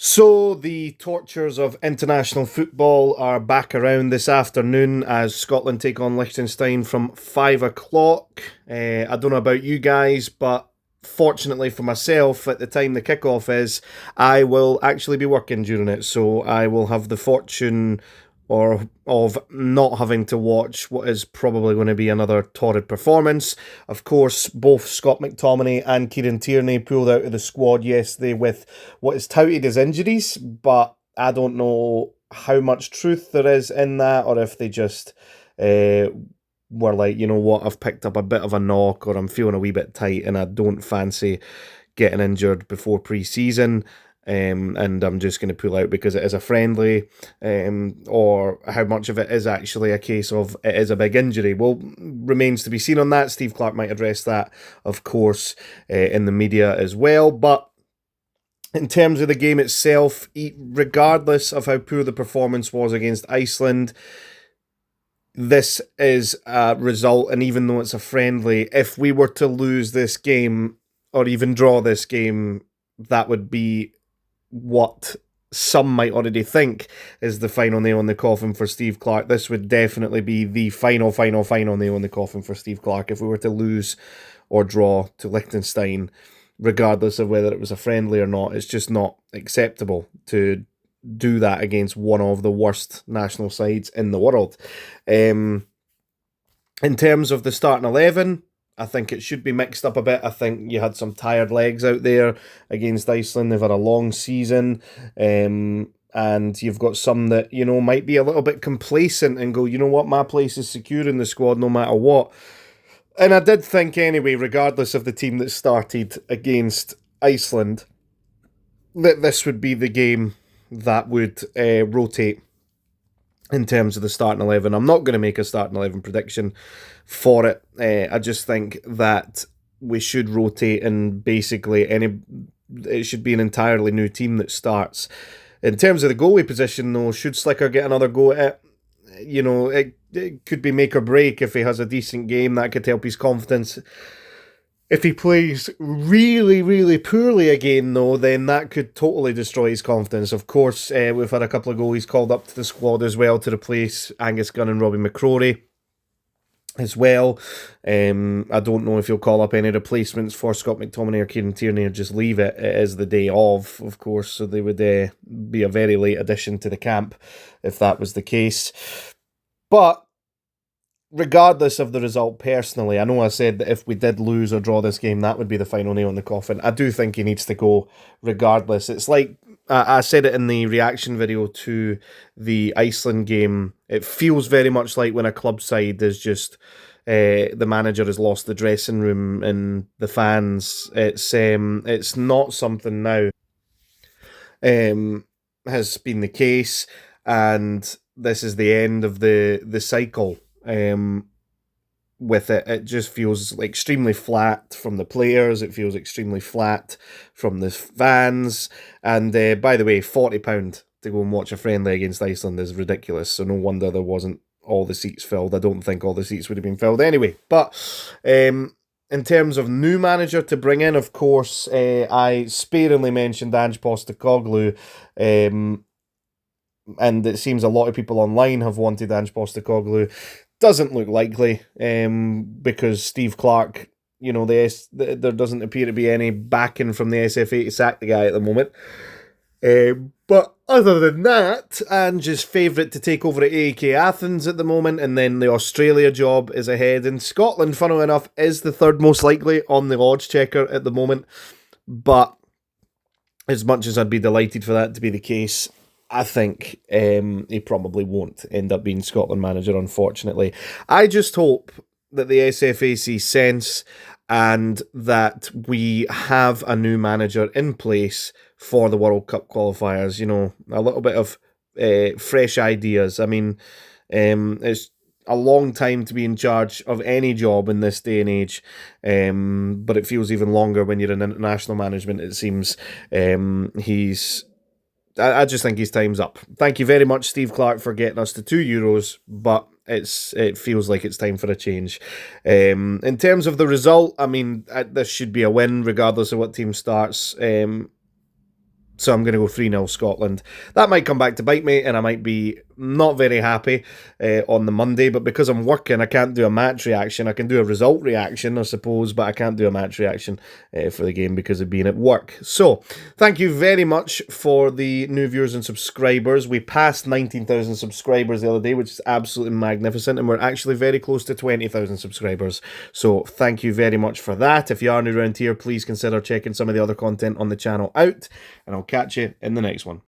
So, the tortures of international football are back around this afternoon as Scotland take on Liechtenstein from 5 o'clock. I don't know about you guys, but fortunately for myself, at the time the kickoff is, I will actually be working during it. So, I will have the fortune or of not having to watch what is probably going to be another torrid performance. Of course, both Scott McTominay and Kieran Tierney pulled out of the squad yesterday with what is touted as injuries, but I don't know how much truth there is in that, or if they just were like, you know what, I've picked up a bit of a knock, or I'm feeling a wee bit tight, and I don't fancy getting injured before pre-season. And I'm just going to pull out because it is a friendly, or how much of it is actually a case of it is a big injury. Well, remains to be seen on that. Steve Clarke might address that, of course, in the media as well. But in terms of the game itself, regardless of how poor the performance was against Iceland, this is a result, and even though it's a friendly, if we were to lose this game or even draw this game, that would be what some might already think is the final nail in the coffin for Steve Clarke. This would definitely be the final nail in the coffin for Steve Clarke if we were to lose or draw to Liechtenstein, regardless of whether it was a friendly or not. It's just not acceptable to do that against one of the worst national sides in the world. In terms of the starting 11, I think it should be mixed up a bit. I think you had some tired legs out there against Iceland. They've had a long season. And you've got some that, might be a little bit complacent and go, you know what, my place is secure in the squad no matter what. And I did think anyway, regardless of the team that started against Iceland, that this would be the game that would rotate in terms of the starting 11. I'm not going to make a starting 11 prediction for it. I just think that we should rotate, and basically it should be an entirely new team that starts. In terms of the goalie position, though, should Slicker get another go at it? It could be make or break. If he has a decent game, that could help his confidence. If he plays really, really poorly again, though, then that could totally destroy his confidence. Of course, we've had a couple of goalies called up to the squad as well to replace Angus Gunn and Robbie McCrory as well. I don't know if you'll call up any replacements for Scott McTominay or Kieran Tierney, or just leave it. It is the day of course, so they would be a very late addition to the camp if that was the case. But regardless of the result, personally, I know I said that if we did lose or draw this game, that would be the final nail in the coffin. I do think he needs to go regardless. It's like, I said it in the reaction video to the Iceland game, it feels very much like when a club side is just, the manager has lost the dressing room and the fans. It's not something now has been the case, and this is the end of the cycle. With it, it just feels extremely flat from the players. It feels extremely flat from the fans. And by the way, £40 to go and watch a friendly against Iceland is ridiculous. So no wonder there wasn't all the seats filled. I don't think all the seats would have been filled anyway. But in terms of new manager to bring in, of course, I sparingly mentioned Ange Postecoglou. And it seems a lot of people online have wanted Ange Postecoglou. Doesn't look likely, because Steve Clarke, there doesn't appear to be any backing from the SFA to sack the guy at the moment. But other than that, Ange's favourite to take over at AEK Athens at the moment, and then the Australia job is ahead. And Scotland, funnily enough, is the third most likely on the odds checker at the moment. But as much as I'd be delighted for that to be the case, I think he probably won't end up being Scotland manager, unfortunately. I just hope that the SFA sees sense and that we have a new manager in place for the World Cup qualifiers. A little bit of fresh ideas. I mean, it's a long time to be in charge of any job in this day and age, but it feels even longer when you're in international management, it seems. I just think his time's up. Thank you very much, Steve Clarke, for getting us to €2, but it feels like it's time for a change. In terms of the result, I mean, this should be a win, regardless of what team starts. So I'm going to go 3-0 Scotland. That might come back to bite me, and I might be not very happy on the Monday, but because I'm working, I can't do a match reaction. I can do a result reaction, I suppose, but I can't do a match reaction for the game because of being at work. So, thank you very much for the new viewers and subscribers. We passed 19,000 subscribers the other day, which is absolutely magnificent, and we're actually very close to 20,000 subscribers. So, thank you very much for that. If you are new around here, please consider checking some of the other content on the channel out, and I'll catch you in the next one.